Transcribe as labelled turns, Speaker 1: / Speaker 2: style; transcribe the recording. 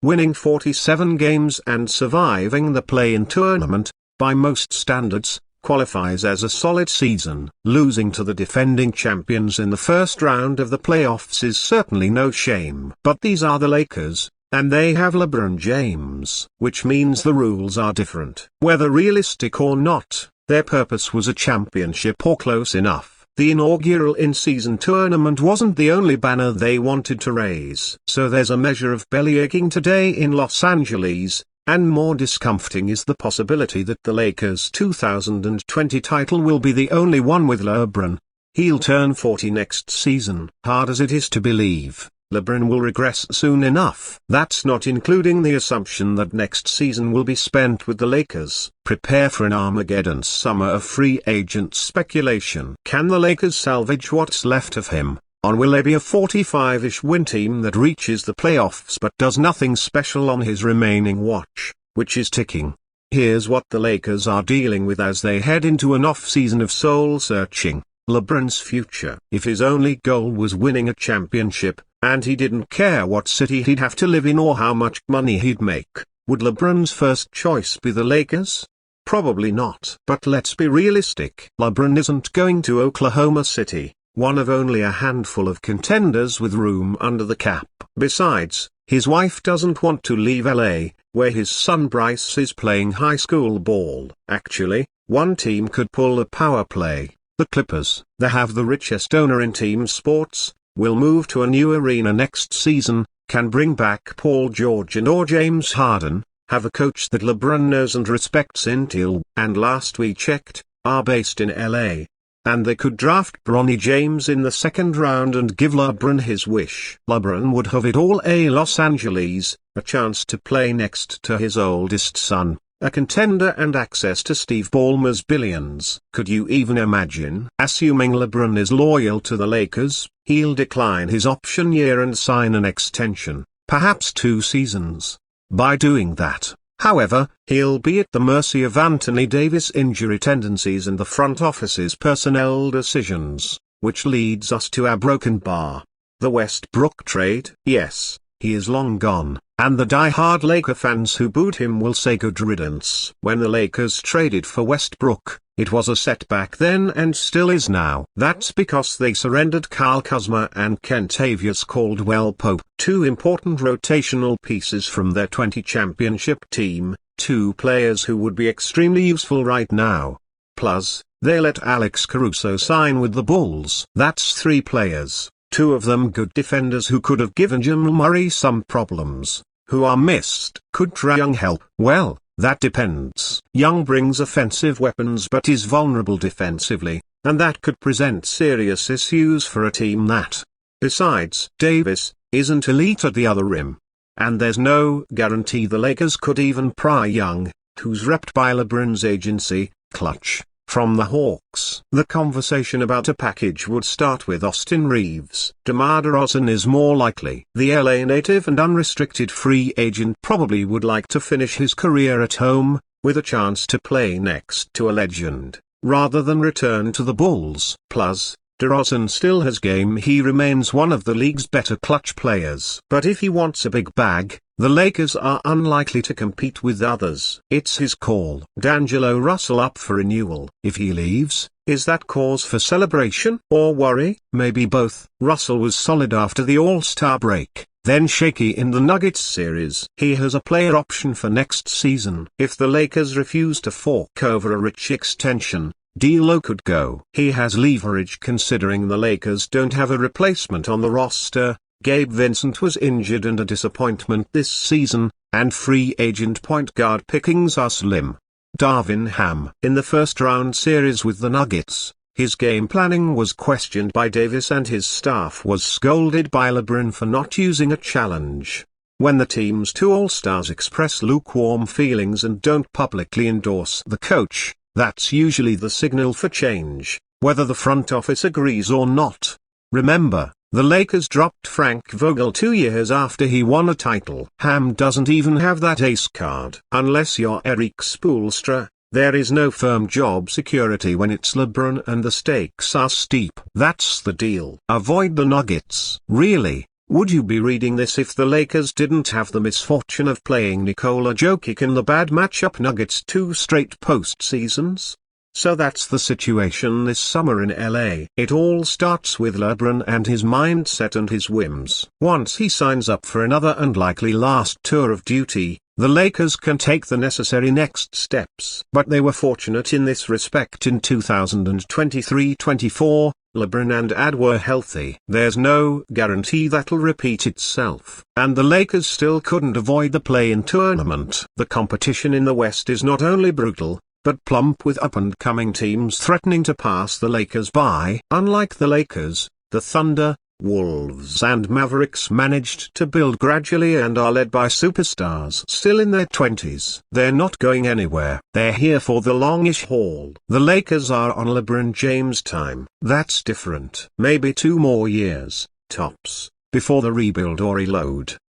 Speaker 1: winning 47 games and surviving the play-in tournament, by most standards, qualifies as a solid season. Losing to the defending champions in the first round of the playoffs is certainly no shame. But these are the Lakers, and they have LeBron James, which means the rules are different. Whether realistic or not, their purpose was a championship or close enough. The inaugural in-season tournament wasn't the only banner they wanted to raise. So there's a measure of bellyaching today in Los Angeles, and more discomforting is the possibility that the Lakers' 2020 title will be the only one with LeBron. He'll turn 40 next season. Hard as it is to believe, LeBron will regress soon enough. That's not including the assumption that next season will be spent with the Lakers. Prepare for an Armageddon summer of free agent speculation. Can the Lakers salvage what's left of him? Or will they be a 45-ish win team that reaches the playoffs but does nothing special on his remaining watch, which is ticking? Here's what the Lakers are dealing with as they head into an off-season of soul-searching. LeBron's future. If his only goal was winning a championship, and he didn't care what city he'd have to live in or how much money he'd make, would LeBron's first choice be the Lakers? Probably not. But let's be realistic. LeBron isn't going to Oklahoma City, one of only a handful of contenders with room under the cap. Besides, his wife doesn't want to leave LA, where his son Bryce is playing high school ball. Actually, one team could pull a power play. The Clippers. They have the richest owner in team sports, will move to a new arena next season, can bring back Paul George or James Harden, have a coach that LeBron knows and respects until, and last we checked, are based in LA. And they could draft Bronny James in the second round and give LeBron his wish. LeBron would have it all: a Los Angeles, a chance to play next to his oldest son, a contender, and access to Steve Ballmer's billions. Could you even imagine? Assuming LeBron is loyal to the Lakers, he'll decline his option year and sign an extension, perhaps 2 seasons. By doing that, however, he'll be at the mercy of Anthony Davis' injury tendencies and the front office's personnel decisions, which leads us to our broken bar. The Westbrook trade. Yes, he is long gone, and the die-hard Laker fans who booed him will say good riddance. When the Lakers traded for Westbrook, it was a setback then and still is now. That's because they surrendered Kyle Kuzma and Kentavious Caldwell-Pope, 2 important rotational pieces from their 20-championship team, 2 players who would be extremely useful right now. Plus, they let Alex Caruso sign with the Bulls. That's 3 players, 2 of them good defenders who could have given Jamal Murray some problems. Who are missed? Could Trae Young help? Well, that depends. Young brings offensive weapons but is vulnerable defensively, and that could present serious issues for a team that, besides Davis, isn't elite at the other rim. And there's no guarantee the Lakers could even pry Young, who's repped by LeBron's agency, Clutch, from the Hawks. The conversation about a package would start with Austin Reeves. DeMar DeRozan is more likely. The LA native and unrestricted free agent probably would like to finish his career at home, with a chance to play next to a legend, rather than return to the Bulls. Plus, DeRozan still has game. He remains one of the league's better clutch players. But if he wants a big bag, the Lakers are unlikely to compete with others. It's his call. D'Angelo Russell up for renewal. If he leaves, is that cause for celebration or worry? Maybe both. Russell was solid after the All-Star break, then shaky in the Nuggets series. He has a player option for next season. If the Lakers refuse to fork over a rich extension, D'Lo could go. He has leverage considering the Lakers don't have a replacement on the roster. Gabe Vincent was injured and a disappointment this season, and free agent point guard pickings are slim. Darvin Ham. In the first-round series with the Nuggets, his game planning was questioned by Davis and his staff was scolded by LeBron for not using a challenge. When the team's 2 All-Stars express lukewarm feelings and don't publicly endorse the coach, that's usually the signal for change, whether the front office agrees or not. Remember, the Lakers dropped Frank Vogel 2 years after he won a title. Ham doesn't even have that ace card. Unless you're Eric Spoelstra, there is no firm job security when it's LeBron and the stakes are steep. That's the deal. Avoid the Nuggets. Really, Would you be reading this if the Lakers didn't have the misfortune of playing Nikola Jokic in the bad matchup Nuggets 2 straight postseasons? So that's the situation this summer in LA. It all starts with LeBron and his mindset and his whims. Once he signs up for another and likely last tour of duty, the Lakers can take the necessary next steps. But they were fortunate in this respect in 2023-24, LeBron and AD were healthy. There's no guarantee that'll repeat itself. And the Lakers still couldn't avoid the play-in tournament. The competition in the West is not only brutal, but plump with up-and-coming teams threatening to pass the Lakers by. Unlike the Lakers, the Thunder, Wolves and Mavericks managed to build gradually and are led by superstars still in their 20s. They're not going anywhere. They're here for the longish haul. The Lakers are on LeBron James time. That's different. Maybe 2 more years, tops, before the rebuild or reload.